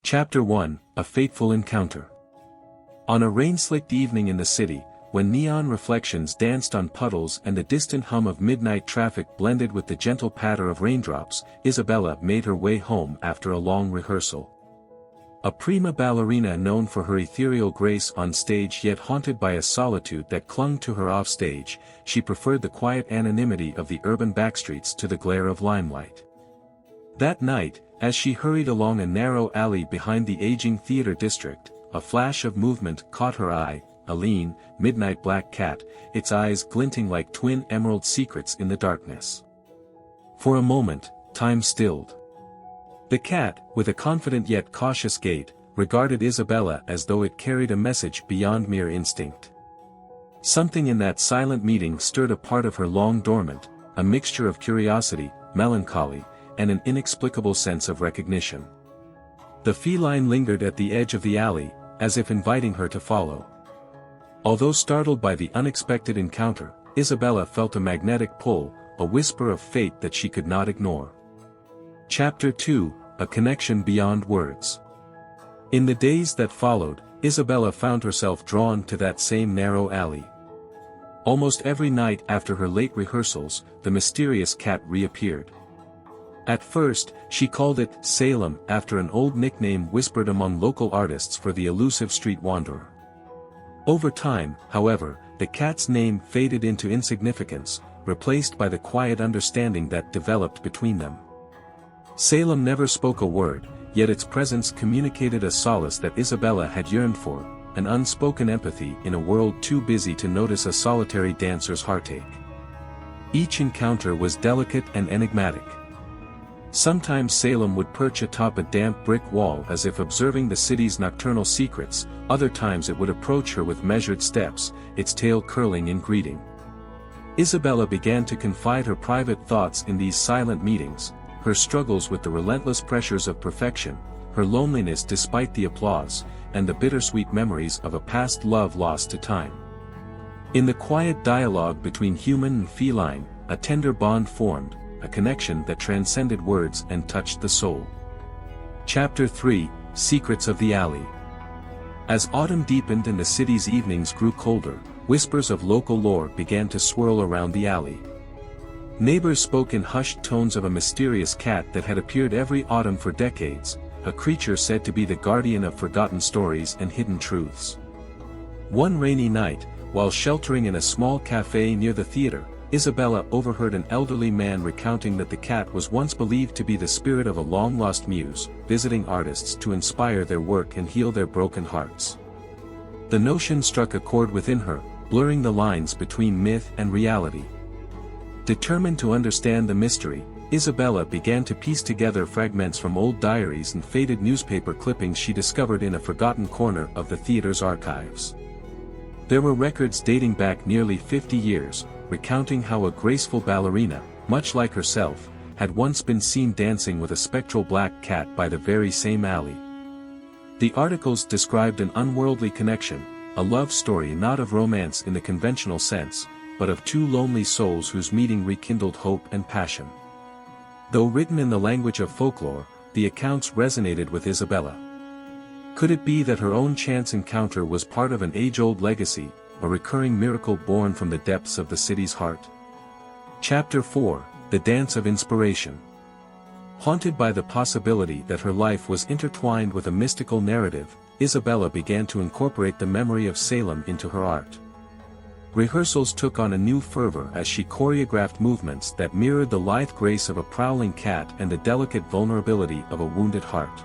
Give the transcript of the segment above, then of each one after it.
Chapter 1, A Fateful Encounter. On a rain-slicked evening in the city, when neon reflections danced on puddles and the distant hum of midnight traffic blended with the gentle patter of raindrops, Isabella made her way home after a long rehearsal. A prima ballerina known for her ethereal grace on stage yet haunted by a solitude that clung to her off-stage, she preferred the quiet anonymity of the urban backstreets to the glare of limelight. That night, as she hurried along a narrow alley behind the aging theater district, a flash of movement caught her eye, a lean, midnight black cat, its eyes glinting like twin emerald secrets in the darkness. For a moment, time stilled. The cat, with a confident yet cautious gait, regarded Isabella as though it carried a message beyond mere instinct. Something in that silent meeting stirred a part of her long dormant, a mixture of curiosity, melancholy, and an inexplicable sense of recognition. The feline lingered at the edge of the alley, as if inviting her to follow. Although startled by the unexpected encounter, Isabella felt a magnetic pull, a whisper of fate that she could not ignore. Chapter 2, A Connection Beyond Words. In the days that followed, Isabella found herself drawn to that same narrow alley. Almost every night after her late rehearsals, the mysterious cat reappeared. At first, she called it Salem after an old nickname whispered among local artists for the elusive street wanderer. Over time, however, the cat's name faded into insignificance, replaced by the quiet understanding that developed between them. Salem never spoke a word, yet its presence communicated a solace that Isabella had yearned for, an unspoken empathy in a world too busy to notice a solitary dancer's heartache. Each encounter was delicate and enigmatic. Sometimes Salem would perch atop a damp brick wall as if observing the city's nocturnal secrets, other times it would approach her with measured steps, its tail curling in greeting. Isabella began to confide her private thoughts in these silent meetings, her struggles with the relentless pressures of perfection, her loneliness despite the applause, and the bittersweet memories of a past love lost to time. In the quiet dialogue between human and feline, a tender bond formed, a connection that transcended words and touched the soul. Chapter 3, Secrets of the Alley. As autumn deepened and the city's evenings grew colder, whispers of local lore began to swirl around the alley. Neighbors spoke in hushed tones of a mysterious cat that had appeared every autumn for decades, a creature said to be the guardian of forgotten stories and hidden truths. One rainy night, while sheltering in a small cafe near the theater, Isabella overheard an elderly man recounting that the cat was once believed to be the spirit of a long-lost muse, visiting artists to inspire their work and heal their broken hearts. The notion struck a chord within her, blurring the lines between myth and reality. Determined to understand the mystery, Isabella began to piece together fragments from old diaries and faded newspaper clippings she discovered in a forgotten corner of the theater's archives. There were records dating back nearly 50 years, recounting how a graceful ballerina, much like herself, had once been seen dancing with a spectral black cat by the very same alley. The articles described an unworldly connection, a love story not of romance in the conventional sense, but of two lonely souls whose meeting rekindled hope and passion. Though written in the language of folklore, the accounts resonated with Isabella. Could it be that her own chance encounter was part of an age-old legacy, a recurring miracle born from the depths of the city's heart? Chapter 4, The Dance of Inspiration. Haunted by the possibility that her life was intertwined with a mystical narrative, Isabella began to incorporate the memory of Salem into her art. Rehearsals took on a new fervor as she choreographed movements that mirrored the lithe grace of a prowling cat and the delicate vulnerability of a wounded heart.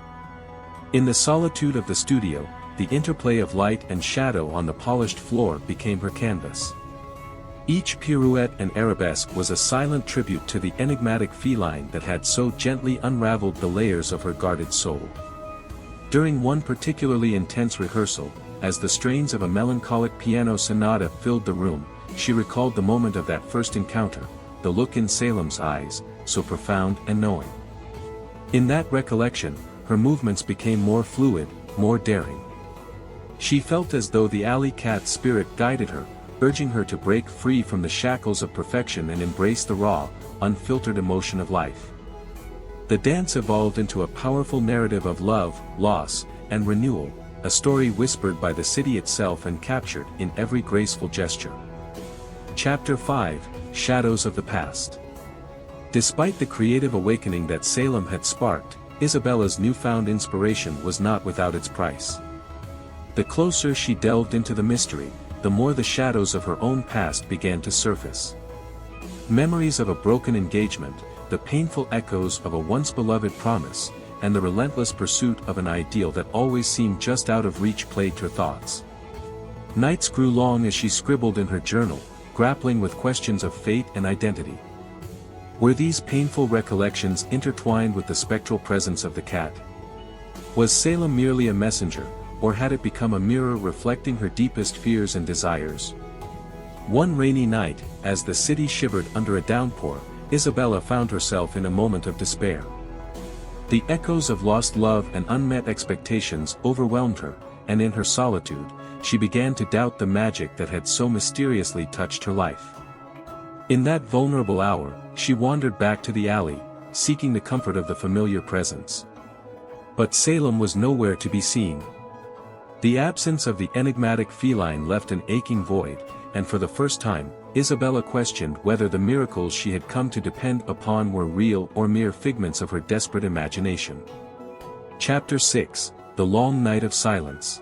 In the solitude of the studio, the interplay of light and shadow on the polished floor became her canvas. Each pirouette and arabesque was a silent tribute to the enigmatic feline that had so gently unraveled the layers of her guarded soul. During one particularly intense rehearsal, as the strains of a melancholic piano sonata filled the room, she recalled the moment of that first encounter, the look in Salem's eyes, so profound and knowing. In that recollection, her movements became more fluid, more daring. She felt as though the alley cat's spirit guided her, urging her to break free from the shackles of perfection and embrace the raw, unfiltered emotion of life. The dance evolved into a powerful narrative of love, loss, and renewal, a story whispered by the city itself and captured in every graceful gesture. Chapter 5, Shadows of the Past. Despite the creative awakening that Salem had sparked, Isabella's newfound inspiration was not without its price. The closer she delved into the mystery, the more the shadows of her own past began to surface. Memories of a broken engagement, the painful echoes of a once-beloved promise, and the relentless pursuit of an ideal that always seemed just out of reach plagued her thoughts. Nights grew long as she scribbled in her journal, grappling with questions of fate and identity. Were these painful recollections intertwined with the spectral presence of the cat? Was Salem merely a messenger, or had it become a mirror reflecting her deepest fears and desires? One rainy night, as the city shivered under a downpour, Isabella found herself in a moment of despair. The echoes of lost love and unmet expectations overwhelmed her, and in her solitude, she began to doubt the magic that had so mysteriously touched her life. In that vulnerable hour, she wandered back to the alley, seeking the comfort of the familiar presence. But Salem was nowhere to be seen. The absence of the enigmatic feline left an aching void, and for the first time, Isabella questioned whether the miracles she had come to depend upon were real or mere figments of her desperate imagination. Chapter 6, The Long Night of Silence.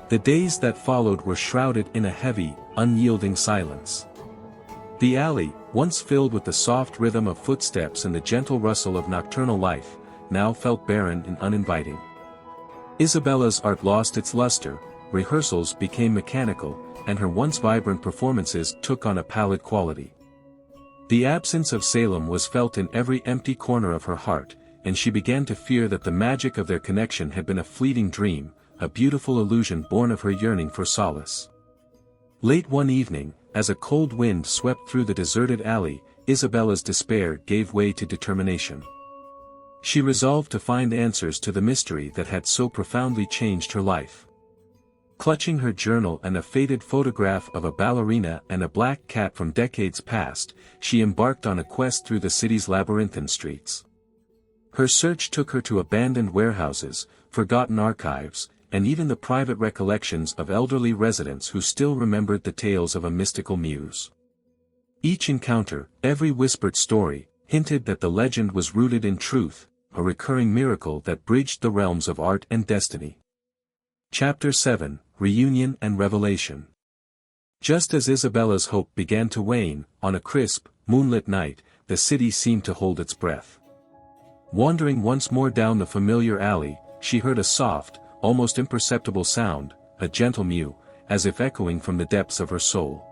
The days that followed were shrouded in a heavy, unyielding silence. The alley, once filled with the soft rhythm of footsteps and the gentle rustle of nocturnal life, now felt barren and uninviting. Isabella's art lost its luster, rehearsals became mechanical, and her once vibrant performances took on a pallid quality. The absence of Salem was felt in every empty corner of her heart, and she began to fear that the magic of their connection had been a fleeting dream, a beautiful illusion born of her yearning for solace. Late one evening, as a cold wind swept through the deserted alley, Isabella's despair gave way to determination. She resolved to find answers to the mystery that had so profoundly changed her life. Clutching her journal and a faded photograph of a ballerina and a black cat from decades past, she embarked on a quest through the city's labyrinthine streets. Her search took her to abandoned warehouses, forgotten archives, and even the private recollections of elderly residents who still remembered the tales of a mystical muse. Each encounter, every whispered story, hinted that the legend was rooted in truth, a recurring miracle that bridged the realms of art and destiny. Chapter 7, Reunion and Revelation. Just as Isabella's hope began to wane, on a crisp, moonlit night, the city seemed to hold its breath. Wandering once more down the familiar alley, she heard a soft, almost imperceptible sound, a gentle mew, as if echoing from the depths of her soul.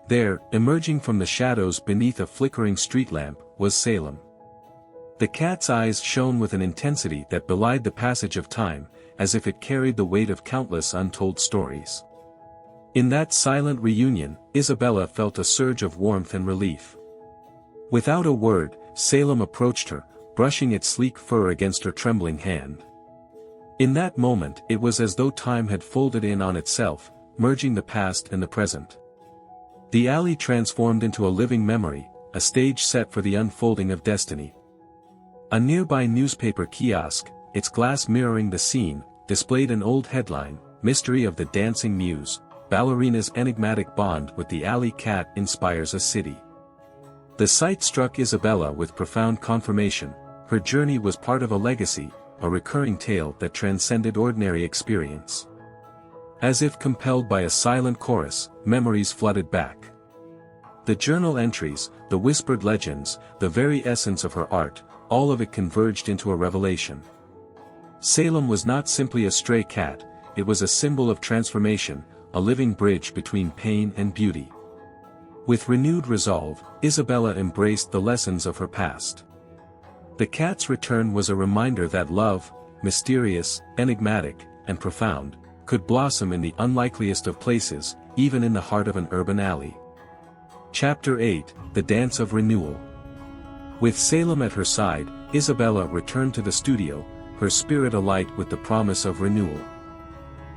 There, emerging from the shadows beneath a flickering street lamp, was Salem. The cat's eyes shone with an intensity that belied the passage of time, as if it carried the weight of countless untold stories. In that silent reunion, Isabella felt a surge of warmth and relief. Without a word, Salem approached her, brushing its sleek fur against her trembling hand. In that moment it was as though time had folded in on itself, merging the past and the present. The alley transformed into a living memory, a stage set for the unfolding of destiny. A nearby newspaper kiosk, its glass mirroring the scene, displayed an old headline, "Mystery of the Dancing Muse, Ballerina's enigmatic bond with the alley cat inspires a city." The sight struck Isabella with profound confirmation. Her journey was part of a legacy, a recurring tale that transcended ordinary experience. As if compelled by a silent chorus, memories flooded back. The journal entries, the whispered legends, the very essence of her art, all of it converged into a revelation. Salem was not simply a stray cat, it was a symbol of transformation, a living bridge between pain and beauty. With renewed resolve, Isabella embraced the lessons of her past. The cat's return was a reminder that love, mysterious, enigmatic, and profound, could blossom in the unlikeliest of places, even in the heart of an urban alley. Chapter 8, The Dance of Renewal. With Salem at her side, Isabella returned to the studio, her spirit alight with the promise of renewal.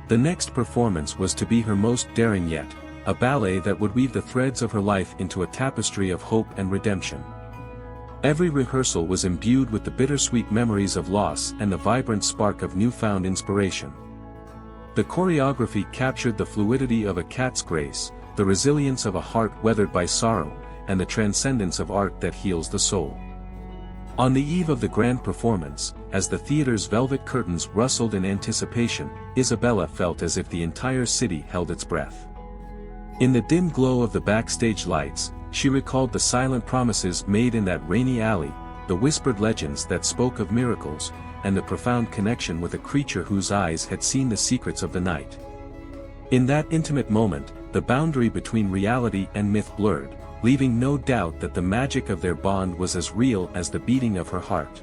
The next performance was to be her most daring yet, a ballet that would weave the threads of her life into a tapestry of hope and redemption. Every rehearsal was imbued with the bittersweet memories of loss and the vibrant spark of newfound inspiration. The choreography captured the fluidity of a cat's grace, the resilience of a heart weathered by sorrow, and the transcendence of art that heals the soul. On the eve of the grand performance, as the theater's velvet curtains rustled in anticipation, Isabella felt as if the entire city held its breath. In the dim glow of the backstage lights, she recalled the silent promises made in that rainy alley, the whispered legends that spoke of miracles, and the profound connection with a creature whose eyes had seen the secrets of the night. In that intimate moment, the boundary between reality and myth blurred, leaving no doubt that the magic of their bond was as real as the beating of her heart.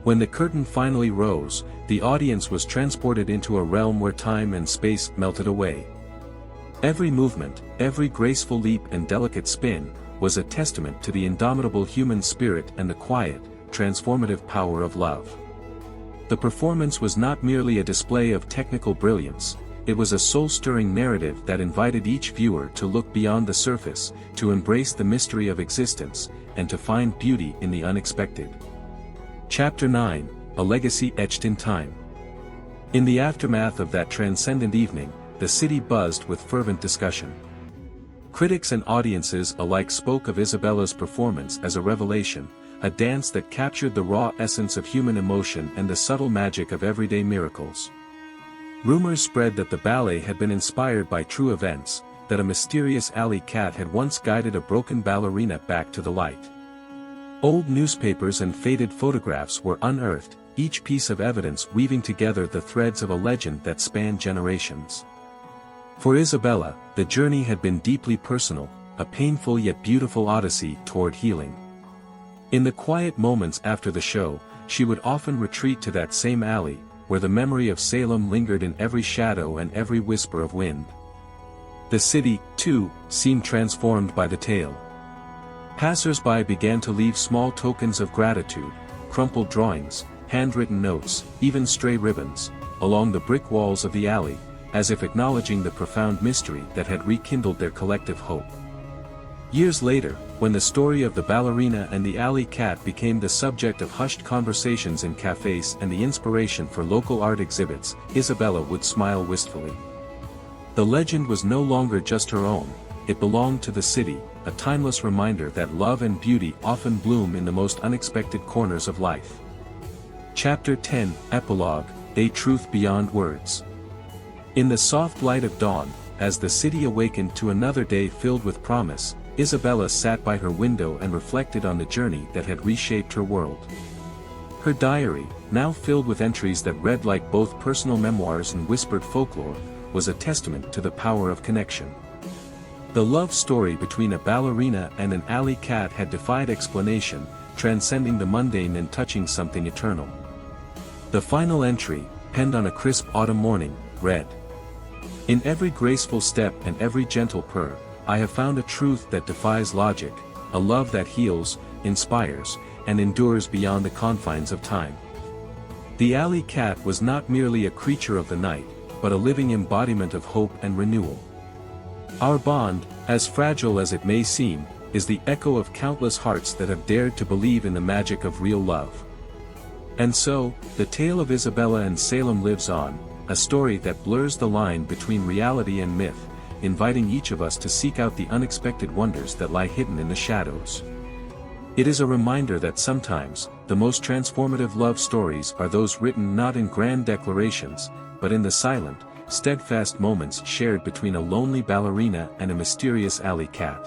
When the curtain finally rose, the audience was transported into a realm where time and space melted away. Every movement, every graceful leap and delicate spin, was a testament to the indomitable human spirit and the quiet, transformative power of love. The performance was not merely a display of technical brilliance, it was a soul-stirring narrative that invited each viewer to look beyond the surface, to embrace the mystery of existence, and to find beauty in the unexpected. Chapter 9, A Legacy Etched in Time. In the aftermath of that transcendent evening, the city buzzed with fervent discussion. Critics and audiences alike spoke of Isabella's performance as a revelation, a dance that captured the raw essence of human emotion and the subtle magic of everyday miracles. Rumors spread that the ballet had been inspired by true events, that a mysterious alley cat had once guided a broken ballerina back to the light. Old newspapers and faded photographs were unearthed, each piece of evidence weaving together the threads of a legend that spanned generations. For Isabella, the journey had been deeply personal, a painful yet beautiful odyssey toward healing. In the quiet moments after the show, she would often retreat to that same alley, where the memory of Salem lingered in every shadow and every whisper of wind. The city, too, seemed transformed by the tale. Passers-by began to leave small tokens of gratitude, crumpled drawings, handwritten notes, even stray ribbons, along the brick walls of the alley, as if acknowledging the profound mystery that had rekindled their collective hope. Years later, when the story of the ballerina and the alley cat became the subject of hushed conversations in cafes and the inspiration for local art exhibits, Isabella would smile wistfully. The legend was no longer just her own, it belonged to the city, a timeless reminder that love and beauty often bloom in the most unexpected corners of life. Chapter 10, Epilogue, A Truth Beyond Words. In the soft light of dawn, as the city awakened to another day filled with promise, Isabella sat by her window and reflected on the journey that had reshaped her world. Her diary, now filled with entries that read like both personal memoirs and whispered folklore, was a testament to the power of connection. The love story between a ballerina and an alley cat had defied explanation, transcending the mundane and touching something eternal. The final entry, penned on a crisp autumn morning, read: "In every graceful step and every gentle purr, I have found a truth that defies logic, a love that heals, inspires, and endures beyond the confines of time." The alley cat was not merely a creature of the night, but a living embodiment of hope and renewal. Our bond, as fragile as it may seem, is the echo of countless hearts that have dared to believe in the magic of real love. And so, the tale of Isabella and Salem lives on, a story that blurs the line between reality and myth, inviting each of us to seek out the unexpected wonders that lie hidden in the shadows. It is a reminder that sometimes, the most transformative love stories are those written not in grand declarations, but in the silent, steadfast moments shared between a lonely ballerina and a mysterious alley cat.